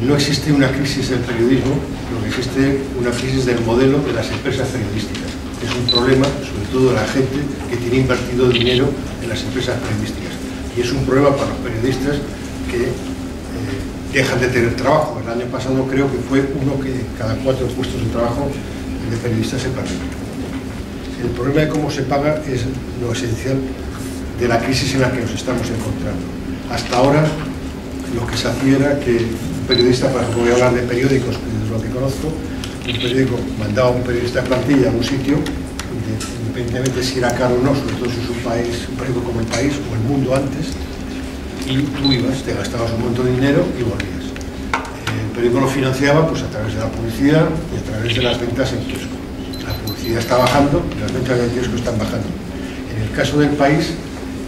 no existe una crisis del periodismo, lo que existe una crisis del modelo de las empresas periodísticas. Es un problema, sobre todo de la gente que tiene invertido dinero en las empresas periodísticas. Y es un problema para los periodistas que dejan de tener trabajo. El año pasado creo que fue uno que cada 4 puestos de trabajo de periodistas se perdió. El problema de cómo se paga es lo esencial de la crisis en la que nos estamos encontrando. Hasta ahora lo que se hacía era que un periodista, por ejemplo, voy a hablar de periódicos, que es lo que conozco, un periódico mandaba a un periodista de plantilla a un sitio, independientemente si era caro o no, sobre todo si es un periódico como El País o El Mundo antes, y tú ibas, te gastabas un montón de dinero y volvías. El periódico lo financiaba pues, a través de la publicidad y a través de las ventas en kiosco. La publicidad está bajando y las ventas en kiosco están bajando. En el caso del País,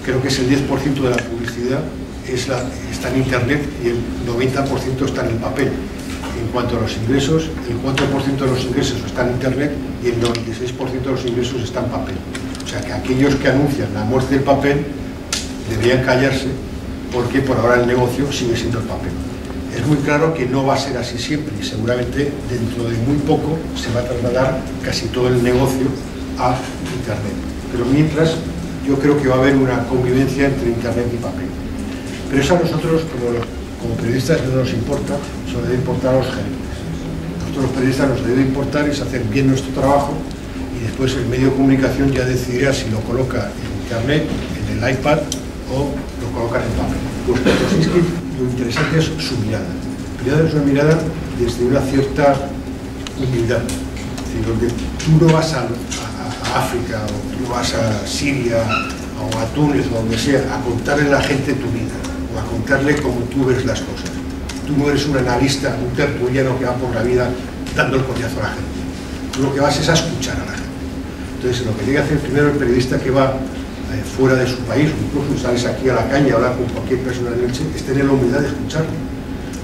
creo que es el 10% de la publicidad está en Internet y el 90% está en el papel. En cuanto a los ingresos, el 4% de los ingresos está en Internet y el 96% de los ingresos está en papel. O sea que aquellos que anuncian la muerte del papel deberían callarse porque por ahora el negocio sigue siendo el papel. Es muy claro que no va a ser así siempre y seguramente dentro de muy poco se va a trasladar casi todo el negocio a Internet. Pero mientras, yo creo que va a haber una convivencia entre Internet y papel. Pero eso a nosotros, como periodistas, no nos importa, eso debe importar a los gerentes. Nosotros los periodistas nos debe importar es hacer bien nuestro trabajo y después el medio de comunicación ya decidirá si lo coloca en Internet, en el iPad o lo coloca en papel. Pues Kosinski, lo interesante es su mirada. Es una mirada desde una cierta humildad. Es decir, porque tú no vas a África o tú vas a Siria o a Túnez o donde sea a contarle a la gente tu vida o a contarle cómo tú ves las cosas. Tú no eres un analista, un tertuliano que va por la vida dando el coñazo a la gente. Tú lo que vas es a escuchar a la gente. Entonces, lo que tiene que hacer primero el periodista que va fuera de su país, incluso sales aquí a la calle a hablar con cualquier persona en Elche, es tener la humildad de escucharlo.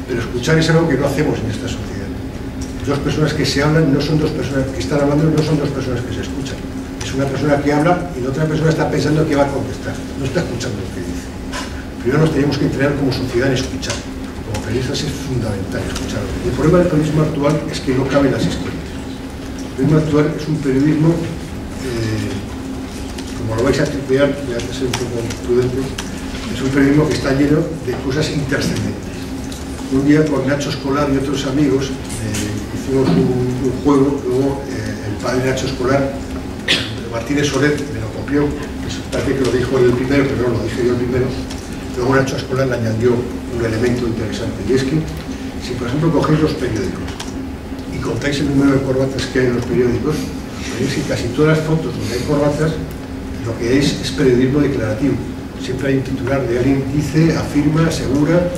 Pero escuchar es algo que no hacemos en esta sociedad. Dos personas que se hablan no son dos personas que están hablando, no son dos personas que se escuchan. Es una persona que habla y la otra persona está pensando que va a contestar. No está escuchando lo que dice. Primero nos tenemos que entrenar como sociedad en escuchar. Como periodistas es fundamental escuchar. El problema del periodismo actual es que no caben las historias. El periodismo actual es un periodismo, como lo vais a tripear, voy a ser un poco prudente, es un periodismo que está lleno de cosas intrascendentes. Un día con Nacho Escolar y otros amigos hicimos un juego, luego el padre Nacho Escolar, Martínez Soler, me lo copió, que parece que lo dijo él el primero, pero no lo dije yo el primero. Luego Nacho Escolar le añadió un elemento interesante, y es que si por ejemplo cogéis los periódicos y contáis el número de corbatas que hay en los periódicos, veréis que casi todas las fotos donde hay corbatas lo que es periodismo declarativo. Siempre hay un titular de alguien dice, afirma, asegura,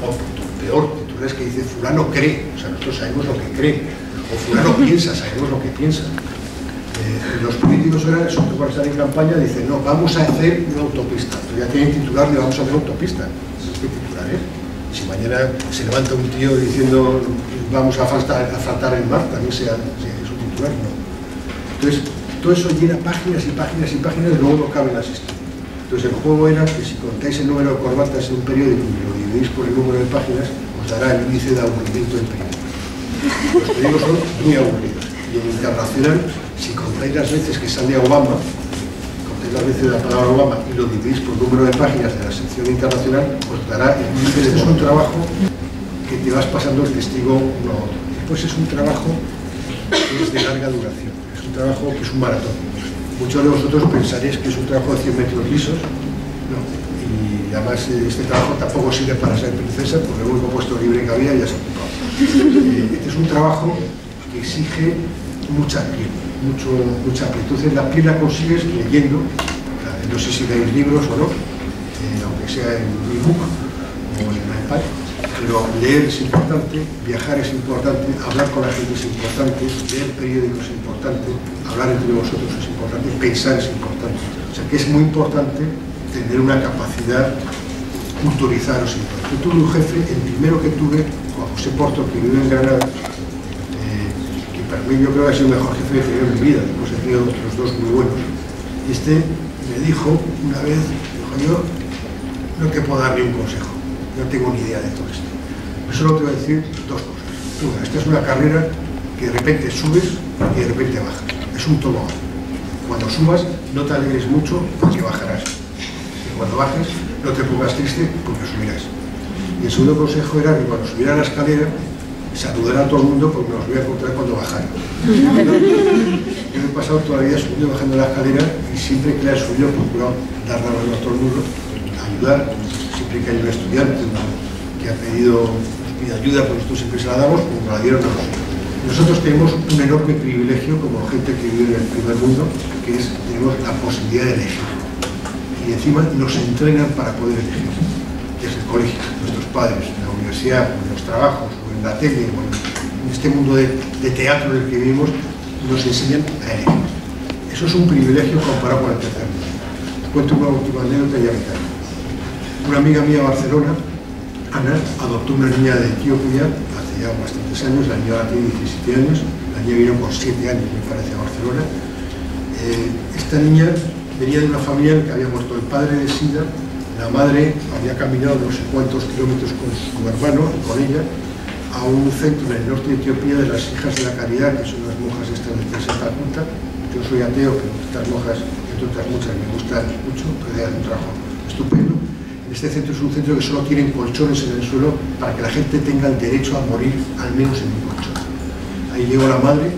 o peor, titulares que dice fulano cree, o sea, nosotros sabemos lo que cree, o fulano piensa, sabemos lo que piensa. Los políticos ahora, sobre todo cuando están en campaña, dicen, no, vamos a hacer una autopista. Entonces ya tienen titular de vamos a hacer autopista. ¿Qué titular es? Si mañana se levanta un tío diciendo vamos a asfaltar el mar, también sea su titular, no. Entonces, todo eso llena páginas y páginas y páginas y luego no caben las historias. Entonces el juego era que si contáis el número de corbatas en un periódico y lo dividís por el número de páginas, os dará el índice de aburrimiento del periódico. Los periódicos son muy aburridos. Y en internacional, si contáis las veces que sale Obama, contáis las veces de la palabra Obama y lo dividís por número de páginas de la sección internacional, os dará el índice. Este es un trabajo que te vas pasando el testigo uno a otro. Después es un trabajo que es de larga duración, es un trabajo que es un maratón. Muchos de vosotros pensaréis que es un trabajo de 100 metros lisos, no. Y además este trabajo tampoco sirve para ser princesa, porque el único puesto libre que había ya se ha ocupado. Este es un trabajo que exige mucha piel, mucha piel. Entonces la piel la consigues leyendo, no sé si leéis libros o no, aunque sea en ebook o en iPad, pero leer es importante, viajar es importante, hablar con la gente es importante, leer periódicos es importante, hablar entre vosotros es importante, pensar es importante. O sea que es muy importante tener una capacidad culturizaros. Yo tuve un jefe, el primero que tuve, Juan José Porto, que vive en Granada, que para mí yo creo que ha sido el mejor jefe que he tenido en mi vida, después he tenido otros dos muy buenos. Y este me dijo una vez, dijo, yo no te puedo dar ni un consejo, no tengo ni idea de todo esto, Solo te voy a decir dos cosas. Una, esta es una carrera que de repente subes y de repente bajas. Es un tobogán. Cuando subas, no te alegres mucho porque bajarás. Y cuando bajes, no te pongas triste porque subirás. Y el segundo consejo era que cuando subiera la escalera, saludara a todo el mundo porque me los voy a encontrar cuando bajara. Yo he pasado toda la vida subiendo y bajando la escalera y siempre que la he subido he procurado dar la mano a todo el mundo, ayudar. Siempre que hay un estudiante que ha pedido ayuda, pues nosotros siempre se la damos como la dieron a nosotros. Nosotros tenemos un enorme privilegio como gente que vive en el primer mundo, que es tenemos la posibilidad de elegir. Y encima nos entrenan para poder elegir. Desde el colegio, nuestros padres, en la universidad, en los trabajos, o en la tele, o en este mundo de teatro en el que vivimos, nos enseñan a elegir. Eso es un privilegio comparado con el tercer mundo. Os cuento una última anécdota y ya me callo. Una amiga mía de Barcelona, Ana, adoptó una niña de Etiopía hace ya bastantes años. La niña ahora tiene 17 años, la niña vino con 7 años, me parece, a Barcelona. Esta niña venía de una familia en la que había muerto el padre de SIDA, la madre había caminado no sé cuántos kilómetros con su hermano y con ella a un centro en el norte de Etiopía de las Hijas de la Caridad, que son las monjas estas de Tercera Junta. Yo soy ateo, pero estas monjas, entre otras muchas, me gustan mucho, porque hacen un trabajo estupendo. Este centro es un centro que solo tienen colchones en el suelo para que la gente tenga el derecho a morir al menos en un colchón. Ahí llegó la madre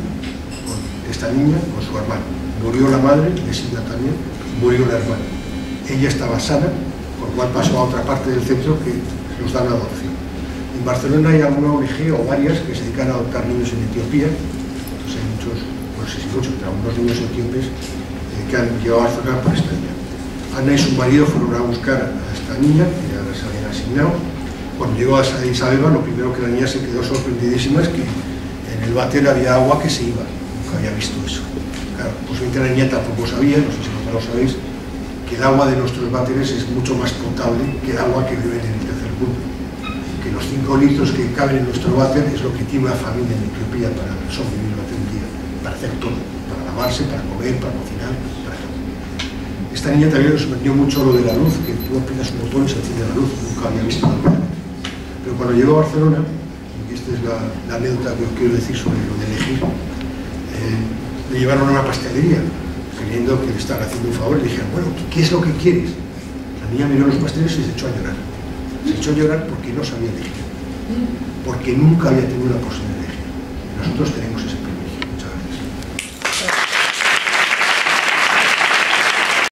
con esta niña, con su hermano. Murió la madre, de SIDA también, murió la hermana. Ella estaba sana, por lo cual pasó a otra parte del centro que nos dan adopción. En Barcelona hay alguna ONG o varias que se dedican a adoptar niños en Etiopía. Entonces hay muchos, no sé si muchos, pero algunos niños etíopes que han llegado a Barcelona por esta niña. Ana y su marido fueron a buscar a esta niña, que ya les habían asignado. Cuando llegó a Addis Abeba, lo primero que la niña se quedó sorprendidísima es que en el váter había agua que se iba. Nunca había visto eso. Claro, posiblemente la niña tampoco sabía, no sé si vosotros lo sabéis, que el agua de nuestros váteres es mucho más potable que el agua que beben en el tercer mundo. Que los 5 litros que caben en nuestro váter es lo que tiene una familia en Etiopía para sobrevivir durante un día, para hacer todo, para lavarse, para comer, para cocinar, para todo. Esta niña también nos sorprendió mucho lo de la luz, que tú aprietas un botón y se enciende la luz, nunca había visto nada. Pero cuando llegó a Barcelona, y esta es la anécdota que os quiero decir sobre lo de elegir, le llevaron a una pastelería, creyendo que le estaban haciendo un favor, y le dijeron, bueno, ¿qué es lo que quieres? La niña miró los pasteles y se echó a llorar. Se echó a llorar porque no sabía elegir, porque nunca había tenido la posibilidad de elegir. Nosotros tenemos